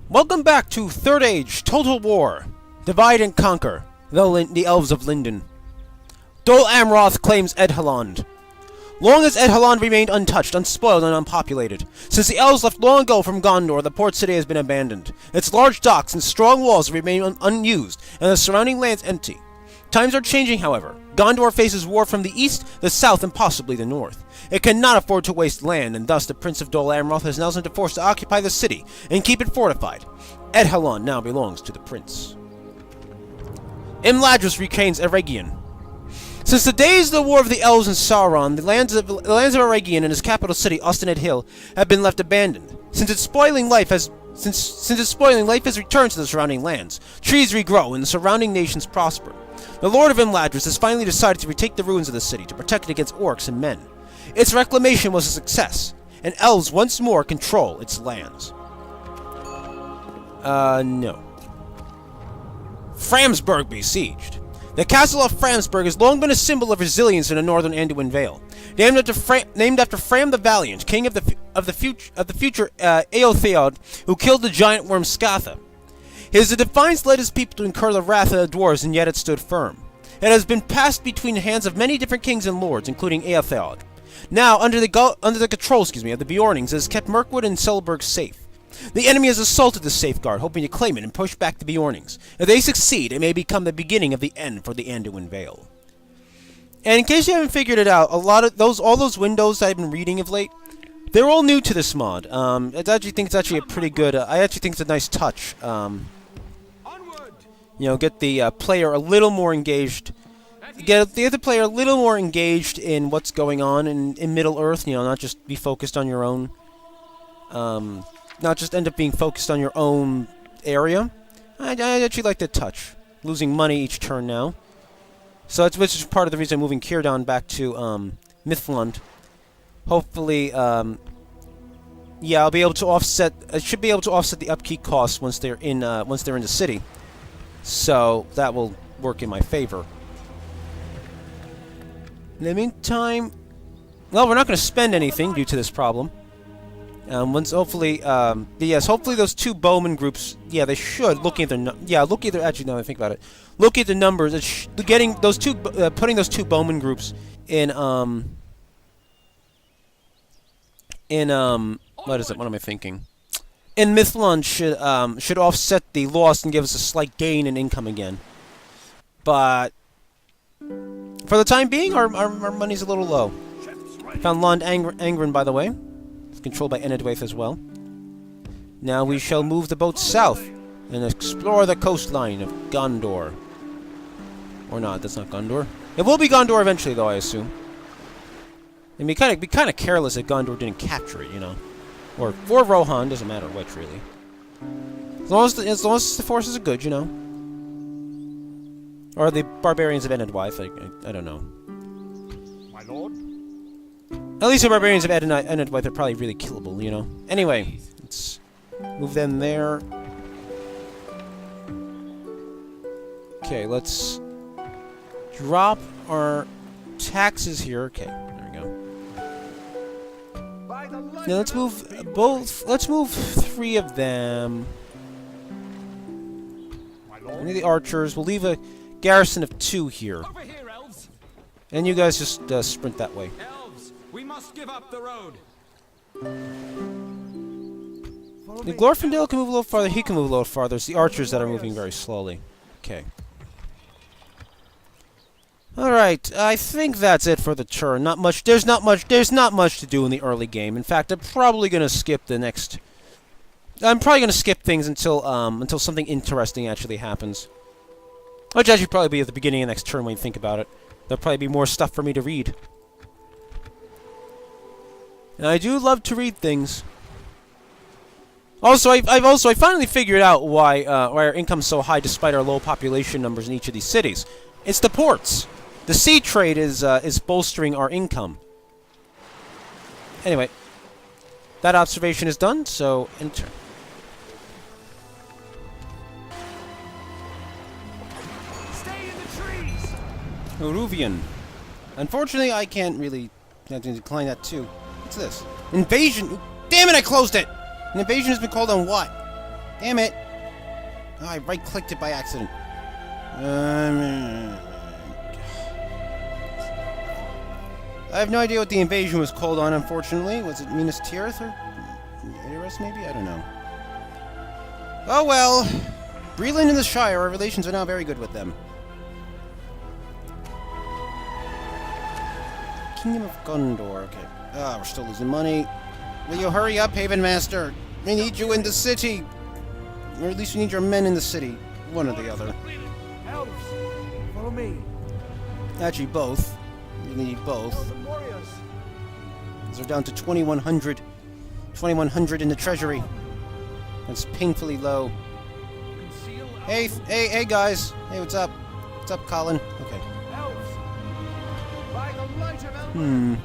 Welcome back to Third Age Total War. Divide and Conquer. The Elves of Lindon. Dol Amroth claims Edhaland. Long as Edhaland remained untouched, unspoiled, and unpopulated. Since the Elves left long ago from Gondor, the port city has been abandoned. Its large docks and strong walls remain unused, and the surrounding lands empty. Times are changing, however. Gondor faces war from the east, the south, and possibly the north. It cannot afford to waste land, and thus the Prince of Dol Amroth has now sent a force to occupy the city and keep it fortified. Edhaland now belongs to the prince. Imladris retains Eregion. Since the days of the War of the Elves and Sauron, the lands of Eregion and its capital city, Ostened Hill, have been left abandoned. Since its spoiling life has returned to the surrounding lands, trees regrow and the surrounding nations prosper. The Lord of Imladris has finally decided to retake the ruins of the city to protect it against orcs and men. Its reclamation was a success, and elves once more control its lands. No. Framsburg besieged. The castle of Framsburg has long been a symbol of resilience in the northern Anduin Vale. Named after Fram the Valiant, king of the future Eotheod, who killed the giant worm Scatha. His defiance led his people to incur the wrath of the dwarves, and yet it stood firm. It has been passed between the hands of many different kings and lords, including Eotheod. Now, under the control, of the Bjornings, it has kept Mirkwood and Selberg safe. The enemy has assaulted the safeguard, hoping to claim it and push back the Bjornings. If they succeed, it may become the beginning of the end for the Anduin Vale. And in case you haven't figured it out, all those windows I've been reading of late, they're all new to this mod. I actually think it's actually a pretty good. I actually think it's a nice touch. Get the player a little more engaged. Get the other player a little more engaged in what's going on in Middle Earth. Not just be focused on your own. Not just end up being focused on your own area. I actually like that touch. Losing money each turn now. So which is part of the reason I'm moving Círdan back to Mithlund. Hopefully, I'll be able to offset. I should be able to offset the upkeep costs once they're in the city. So that will work in my favor. In the meantime, well, we're not going to spend anything due to this problem. Hopefully those two bowman groups, they should, actually, now that I think about it, look at the numbers, putting those two bowman groups what am I thinking? In Mithlund should offset the loss and give us a slight gain in income again. But, for the time being, our money's a little low. Found Lond Angren, by the way. Controlled by Enedwaith as well. Now we shall move the boat south and explore the coastline of Gondor. Or not, that's not Gondor. It will be Gondor eventually, though, I assume. And be kind of careless if Gondor didn't capture it, Or Rohan, doesn't matter which, really. As long as the forces are good, Or the barbarians of Enedwaith, I don't know. My lord? At least the barbarians of Enedwaith are probably really killable, Anyway, let's move them there. Okay, let's drop our taxes here. Okay, there we go. Now let's move let's move 3 of them. Any of the archers. We'll leave a garrison of 2 here. And you guys just sprint that way. We must give up the road. The Glorfindel can move a little farther. He can move a little farther. It's the archers that are moving very slowly. Okay. Alright, I think that's it for the turn. There's not much to do in the early game. In fact, I'm probably gonna skip things until something interesting actually happens. Which actually probably be at the beginning of next turn when you think about it. There'll probably be more stuff for me to read. And I do love to read things. Also, I finally figured out why our income's so high despite our low population numbers in each of these cities. It's the ports. The sea trade is bolstering our income. Anyway, that observation is done. So enter. Stay in the trees. Uruvian. Unfortunately, I can't really. I have to decline that too. What's this? Invasion! Damn it, I closed it! An invasion has been called on what? Damn it! Oh, I right-clicked it by accident. I have no idea what the invasion was called on, unfortunately. Was it Minas Tirith or Eris, maybe? I don't know. Oh well. Breland and the Shire, our relations are now very good with them. Kingdom of Gondor, okay. Ah, we're still losing money. Will you hurry up, Haven Master? We need you in the city. Or at least we need your men in the city. One or the other. Elves, follow me. Actually, both. We need both. Elven warriors. They're down to 2,100. 2,100 in the treasury. That's painfully low. Conceal Hey, guys. Hey, what's up? What's up, Colin? Okay. elves. By the light of Elven.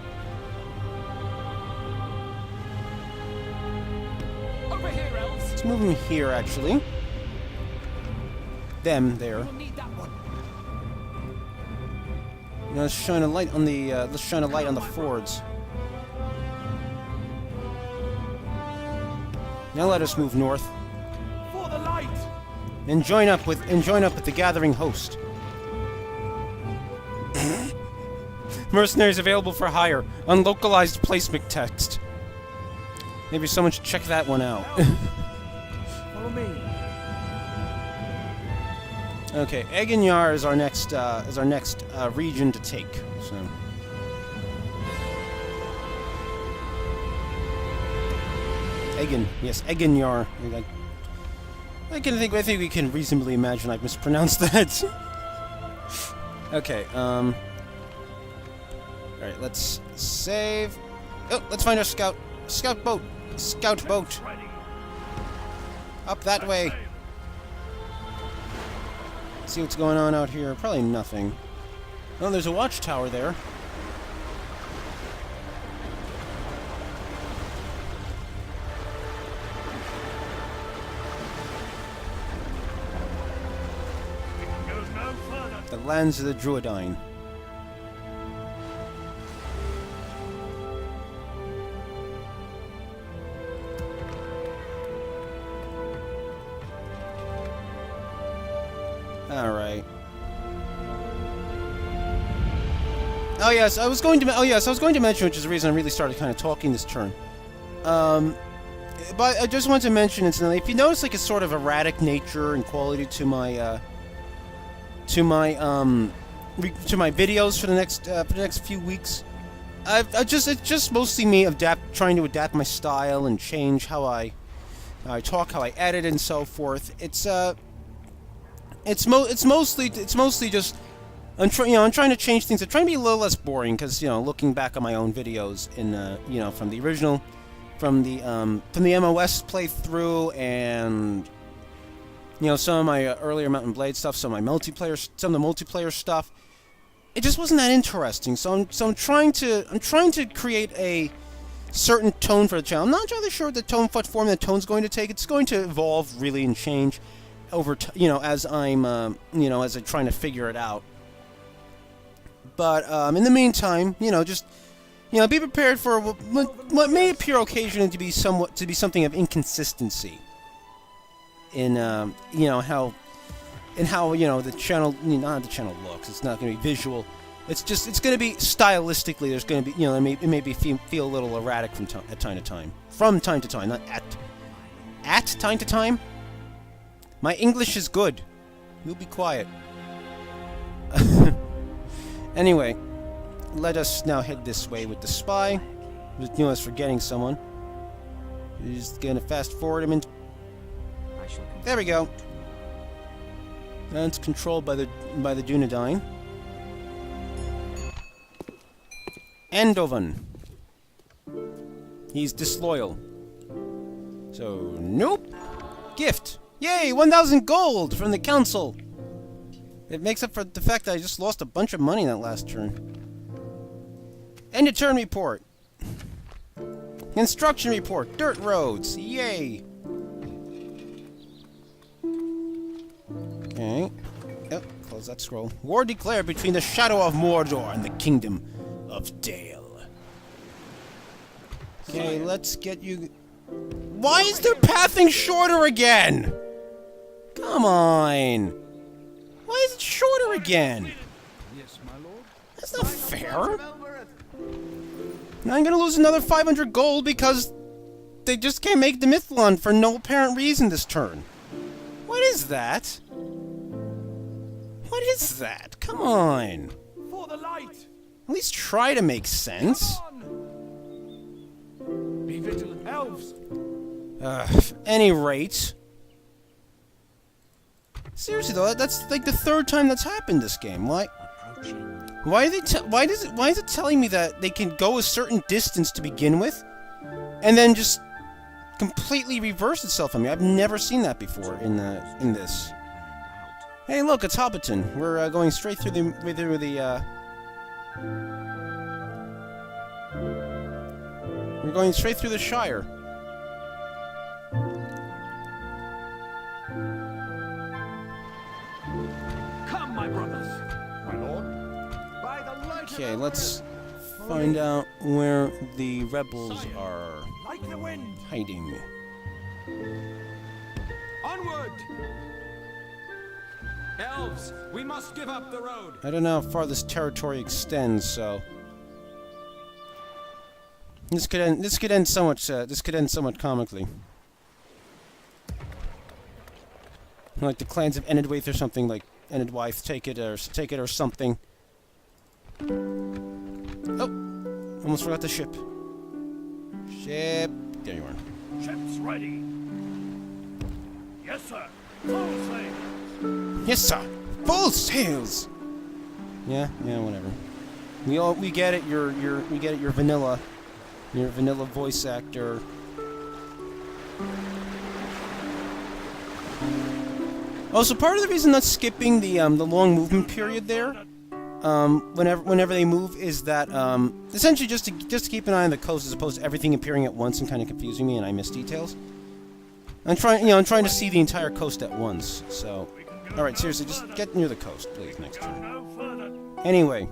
Over here, elves. Let's move them here, actually. Them there. We'll need that one. You know, let's shine a light on the. Let's shine a light on the fords. Now let us move north For the light. and join up with the gathering host. Mercenaries available for hire. Unlocalized placement text. Maybe someone should check that one out. Follow me. Okay, Eginyar is our next region to take. So. Egin, yes, Eginyar. I think we can reasonably imagine I've mispronounced that. Okay, alright, let's save. Oh, let's find our scout boat. Scout boat. Up that way. See what's going on out here. Probably nothing. Oh, there's a watchtower there. Goes no further. The lands of the Druidine. Alright. Oh yes, I was going to mention, which is the reason I really started kind of talking this turn. But I just want to mention, incidentally, if you notice like a sort of erratic nature and quality to my videos for the next few weeks, it's just mostly me trying to adapt my style and change how I talk, how I edit, and so forth. It's mostly just I'm trying to change things. I'm trying to be a little less boring because looking back on my own videos from the original, from the MOS playthrough, and some of my earlier Mount and Blade stuff, some of the multiplayer stuff, it just wasn't that interesting. So I'm trying to create a certain tone for the channel. I'm not entirely sure what what form the tone's going to take. It's going to evolve really and change over as I'm as I'm trying to figure it out. But in the meantime, just be prepared for what may appear occasionally to be something of inconsistency in how the channel, not the channel looks. It's not going to be visual. It's going to be stylistically. There's going to be it may feel a little erratic from time to time, not at time to time. My English is good. You'll be quiet. Anyway, let us now head this way with the spy. Just us forgetting someone. We're just gonna fast forward him into. There we go. That's controlled by the Dunlendings. Anduin. He's disloyal. So nope. Gift. Yay! 1,000 gold from the council. It makes up for the fact that I just lost a bunch of money in that last turn. End of turn report. Construction report. Dirt roads. Yay! Okay. Yep. Close that scroll. War declared between the Shadow of Mordor and the Kingdom of Dale. Okay, let's get you. Why is their pathing shorter again? Come on. Why is it shorter again? Yes, my lord. That's not By the fair. light of Elbereth. Now I'm gonna lose another 500 gold because they just can't make the Mithlond for no apparent reason this turn. What is that? What is that? Come on. For the light. At least try to make sense. On. Be vigilant, elves. At any rate. Seriously though, that's like the third time that's happened this game. Why is it telling me that they can go a certain distance to begin with, and then just completely reverse itself on me? I've never seen that before in this. Hey, look, it's Hobbiton. We're going straight through the We're going straight through the Shire. Come, my brothers. My lord. By the light Okay, of let's find out where the rebels are like the wind. hiding. Onward. Elves, we must give up the road. I don't know how far this territory extends, so this could end somewhat comically. Like the clans of Enedwaith or something, like Enedwaith, take it or something. Oh, almost forgot the ship. Ship, there you are. Ships ready. Yes, sir. Full sail. Yes, sir. Full sails. Yeah, whatever. We get it. We get it. You're vanilla. You're a vanilla voice actor. Oh, so part of the reason that's skipping the long movement period there, whenever they move, is that essentially just to keep an eye on the coast as opposed to everything appearing at once and kind of confusing me, and I miss details. I'm trying to see the entire coast at once. So, all right, seriously, just get near the coast, please, next turn. No further. Anyway,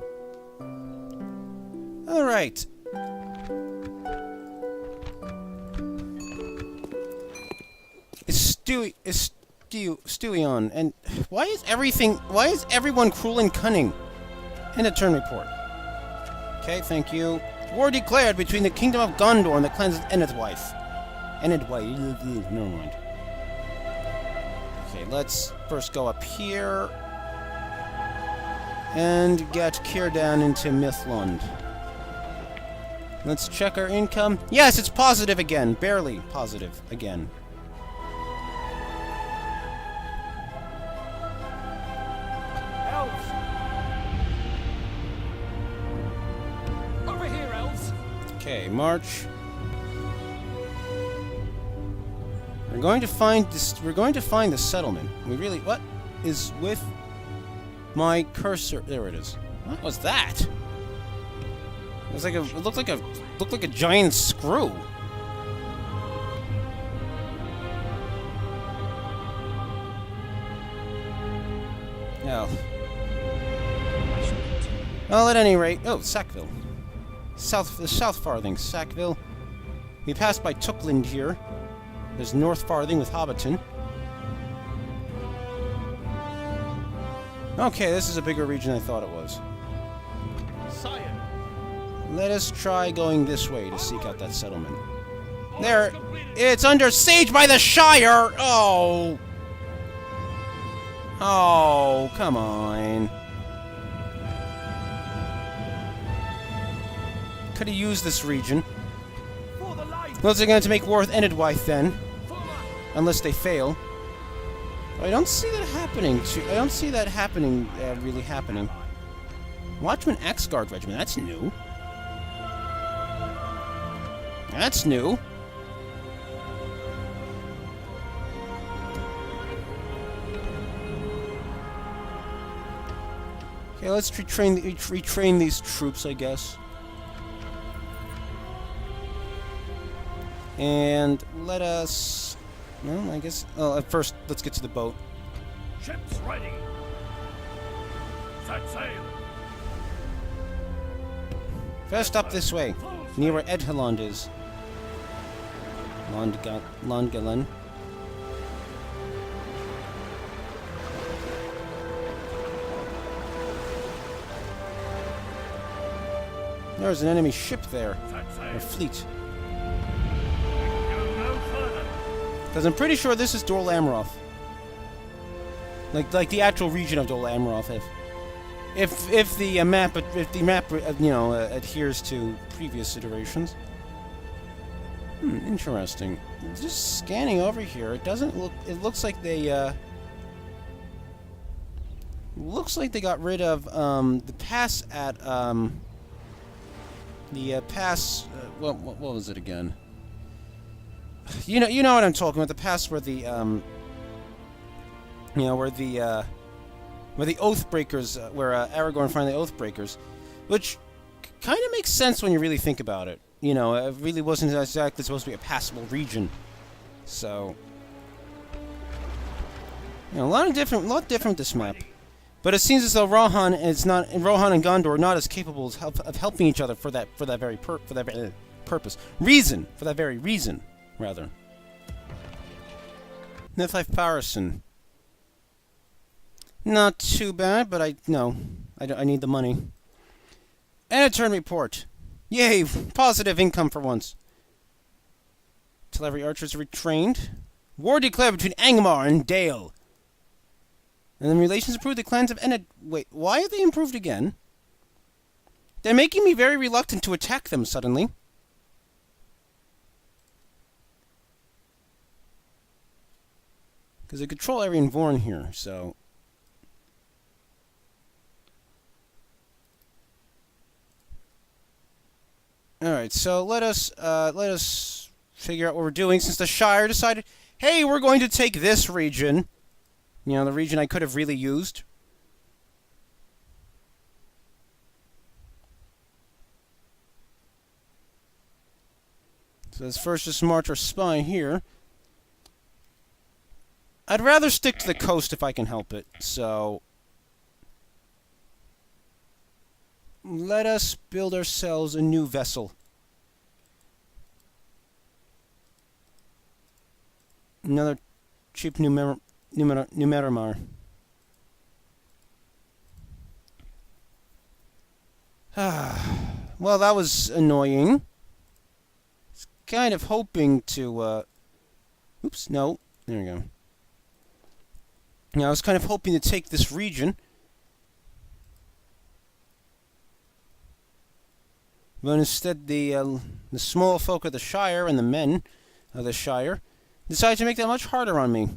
all right. It's Stewie on, and why is everyone cruel and cunning? In the turn report. Okay, thank you. War declared between the Kingdom of Gondor and the clans of Enedwaith. Never mind. Okay, let's first go up here and get Círdan into Mithlond. Let's check our income. Yes, it's positive again. Barely positive again. Elves. Over here, elves. Okay, march. We're going to find the settlement. What is with my cursor? There it is. What was that? It looked like a giant screw. Oh. Well, at any rate, Sackville. The South Farthing, Sackville. We passed by Tookland here. There's North Farthing with Hobbiton. Okay, this is a bigger region than I thought it was. Sire. Let us try going this way to seek out that settlement. There! It's under siege by the Shire! Oh! Oh, come on. Could have used this region. For the light. Well, they're going to make war with Enedwaith then. For light. Unless they fail. I don't see that happening. I don't see that really happening. Watchman Axguard Regiment, that's new. That's new. Okay, let's retrain these troops, I guess. And let us... Well, I guess... Well, first, let's get to the boat. Ships ready. Set sail. First up this way, near where Edheland is. Londgalen. There's an enemy ship there. Or fleet. No further. Because I'm pretty sure this is Dol Amroth. Like the actual region of Dol Amroth. If the map adheres to previous iterations. Interesting. Just scanning over here, it doesn't look. It looks like they. Looks like they got rid of the pass at the pass. What was it again? You know what I'm talking about. The pass where the where the Oathbreakers, where Aragorn found the Oathbreakers, which kind of makes sense when you really think about it. You know, it really wasn't exactly supposed to be a passable region, so a lot different this map. But it seems as though Rohan and Gondor are not as capable of helping each other for that very purpose. For that very reason, rather. Nithlife Parison. Not too bad, but I need the money. And a turn report. Yay! Positive income for once. Till every archer is retrained. War declared between Angmar and Dale. And then relations improved. The clans of Enid. Wait, why are they improved again? They're making me very reluctant to attack them suddenly. Because they control Arian Vorn here, so. Alright, so let us figure out what we're doing since the Shire decided, hey, we're going to take this region. You know, the region I could have really used. So let's first just march our spy here. I'd rather stick to the coast if I can help it, so let us build ourselves a new vessel. Another cheap Numeramar. Well, that was annoying. I was kind of hoping to, oops, no. There we go. Now, I was kind of hoping to take this region. But instead, the small folk of the Shire and the men of the Shire decided to make that much harder on me.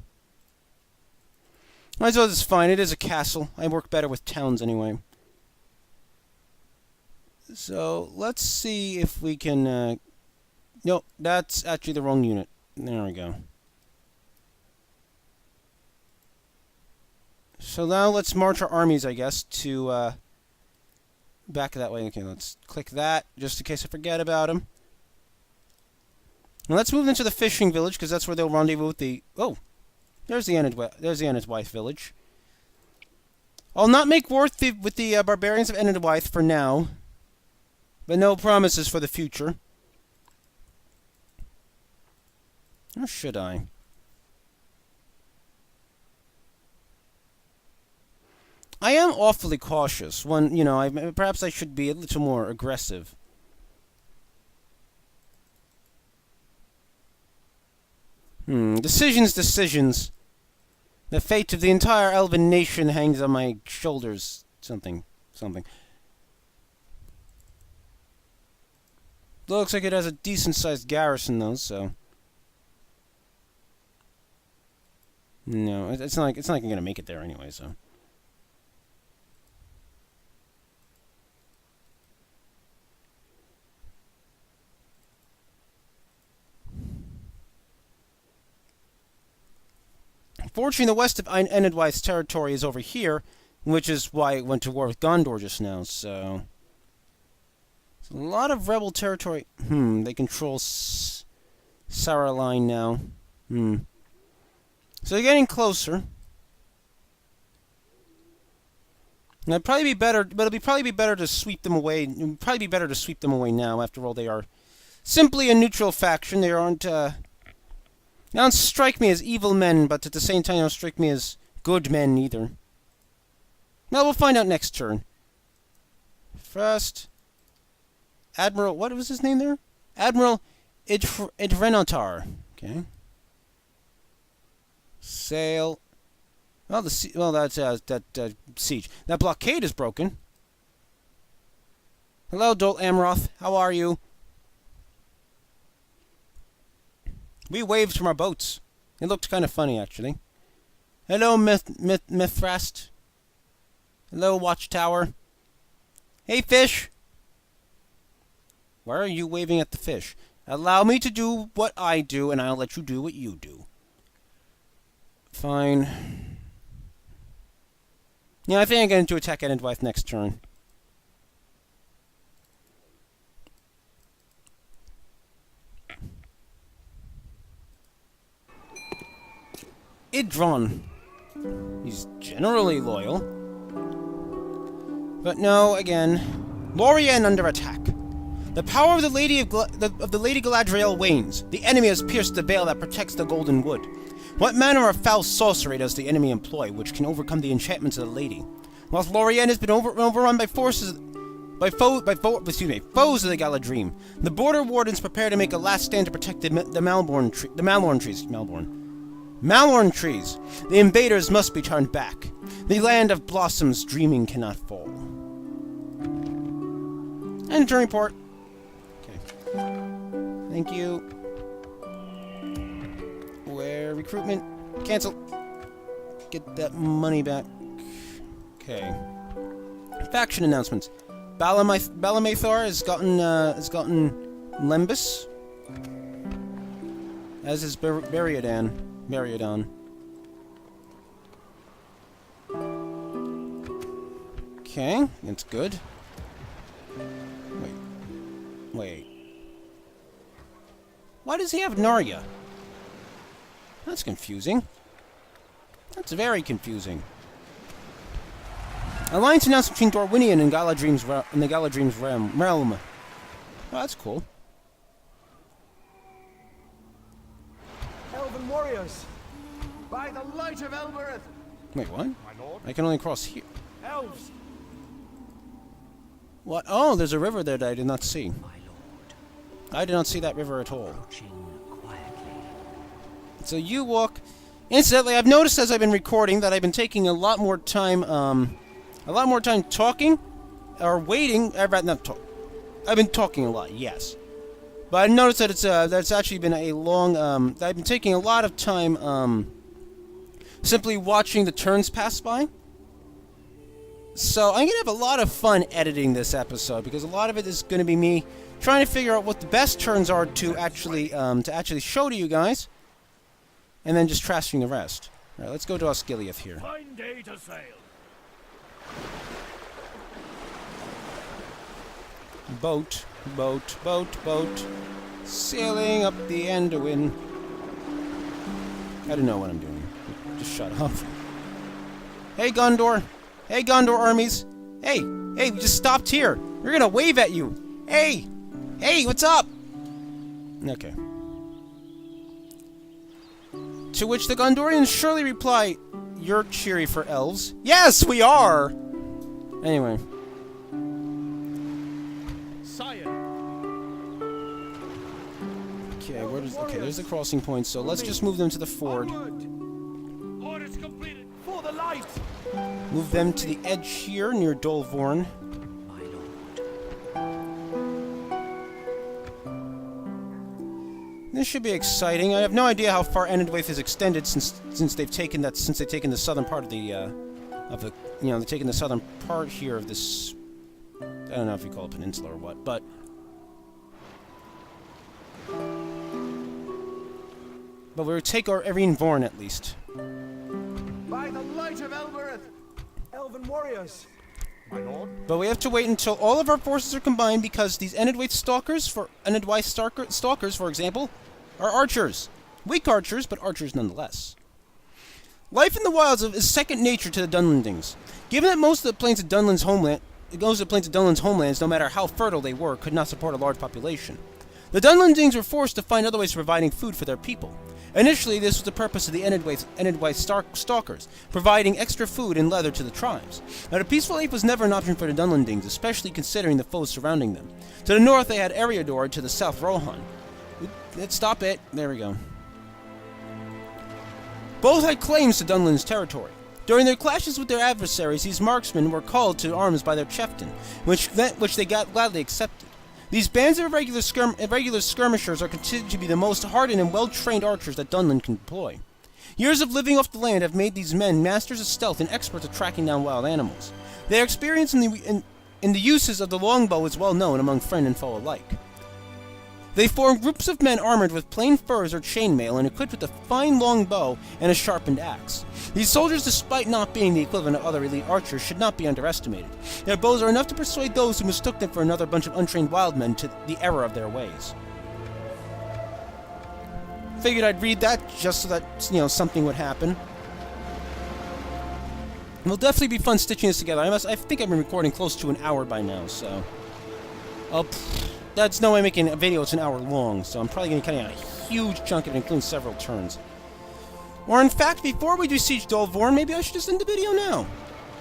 I suppose it's fine. It is a castle. I work better with towns anyway. So, let's see if we can... no, that's actually the wrong unit. There we go. So now let's march our armies, I guess, to... back that way. Okay, let's click that, just in case I forget about them. Now let's move into the fishing village, because that's where they'll rendezvous with the... Oh! There's the Enidwaith village. I'll not make war with the barbarians of Enidwaith for now, but no promises for the future. Or should I? I am awfully cautious. Perhaps I should be a little more aggressive. Decisions. The fate of the entire elven nation hangs on my shoulders. Something. Looks like it has a decent-sized garrison, though, so... No, it's not like I'm gonna make it there anyway, so... Fortunately, the west of Enidwaith's territory is over here, which is why it went to war with Gondor just now, so... It's a lot of rebel territory. They control Saraline now. So they're getting closer. And it'd probably be better, but it'd probably be better to sweep them away. It would probably be better to sweep them away now. After all, they are simply a neutral faction. They aren't They don't strike me as evil men, but at the same time, they don't strike me as good men either. Well, we'll find out next turn. First, Admiral, what was his name there? Admiral Idrenatar. Okay. Sail. Well, that's that siege. That blockade is broken. Hello, Dol Amroth. How are you? We waved from our boats. It looked kind of funny, actually. Hello, Mithrast. Hello, Watchtower. Hey, fish. Why are you waving at the fish? Allow me to do what I do, and I'll let you do what you do. Fine. Yeah, I think I'm going to attack Edendwyth next turn. Idron. He's generally loyal. But no, again. Lorien under attack. The power of the Lady Galadriel wanes. The enemy has pierced the veil that protects the Golden Wood. What manner of foul sorcery does the enemy employ, which can overcome the enchantments of the lady? Whilst Lorien has been overrun by foes of the Galadrim, the border wardens prepare to make a last stand to protect the Malorn trees. The invaders must be turned back. The land of blossoms dreaming cannot fall. And turn report. Okay. Thank you. Where recruitment? Cancel. Get that money back. Okay. Faction announcements. Balamathor has gotten Lembus. As is Beriadan. Okay, it's good. Wait. Why does he have Narya? That's confusing. That's very confusing. Alliance announced between Dorwinion and the Galadrim's realm. Oh, that's cool. Elven warriors, by the light of Elbereth. Wait, what? My lord. I can only cross here. Elves. What? Oh, there's a river there that I did not see. My lord. I did not see that river at all. Approaching quietly. So you walk. Incidentally, I've noticed as I've been recording that I've been taking a lot more time talking or waiting. I've been talking a lot, yes. But I noticed that it's actually been a long. I've been taking a lot of time simply watching the turns pass by. So I'm gonna have a lot of fun editing this episode because a lot of it is going to be me trying to figure out what the best turns are to actually show to you guys, and then just trashing the rest. All right, let's go to Osgiliath here. Fine day to sail. Boat, sailing up the Anduin. I don't know what I'm doing. Just shut up. Hey, Gondor armies. Hey, we just stopped here. We're gonna wave at you. Hey, what's up? Okay. To which the Gondorians surely reply, "You're cheery for elves." Yes, we are. Anyway. Sire. Okay, there's the crossing point, so let's just move them to the ford. Onward. Orders completed. For the light. Move them to the edge here, near Dolvorn. My lord. This should be exciting. I have no idea how far Edendwyth is extended since they've taken the southern part of they've taken the southern part here of this. I don't know if you call it peninsula or what, but we'll take our Irene Vorn at least. By the light of Elbereth. Elven warriors. My lord. But we have to wait until all of our forces are combined because these Edendwyth stalkers, for example, are archers. Weak archers, but archers nonetheless. Life in the wilds is second nature to the Dunlendings. Given that most of the plains of Dunland's homelands, no matter how fertile they were, could not support a large population. The Dunlendings were forced to find other ways of providing food for their people. Initially, this was the purpose of the Enedway stalkers, providing extra food and leather to the tribes. Now, the peaceful life was never an option for the Dunlendings, especially considering the foes surrounding them. To the north, they had Eriador, to the south, Rohan. Let's stop it. There we go. Both had claims to Dunland's territory. During their clashes with their adversaries, these marksmen were called to arms by their chieftain, which they gladly accepted. These bands of irregular skirmishers are considered to be the most hardened and well-trained archers that Dunland can employ. Years of living off the land have made these men masters of stealth and experts at tracking down wild animals. Their experience in the uses of the longbow is well known among friend and foe alike. They form groups of men armored with plain furs or chainmail and equipped with a fine long bow and a sharpened axe. These soldiers, despite not being the equivalent of other elite archers, should not be underestimated. Their bows are enough to persuade those who mistook them for another bunch of untrained wild men to the error of their ways. Figured I'd read that just so that, something would happen. It'll definitely be fun stitching this together. I think I've been recording close to an hour by now, so... That's no way making a video that's an hour long, so I'm probably going to cut out a huge chunk of it, including several turns. Or in fact, before we do Siege Dolvorn, maybe I should just end the video now.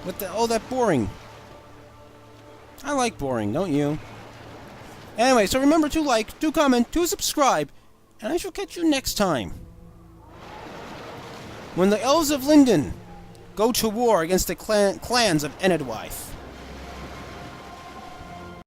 With all that boring. I like boring, don't you? Anyway, so remember to like, to comment, to subscribe, and I shall catch you next time. When the Elves of Lindon go to war against the clans of Enedwaith.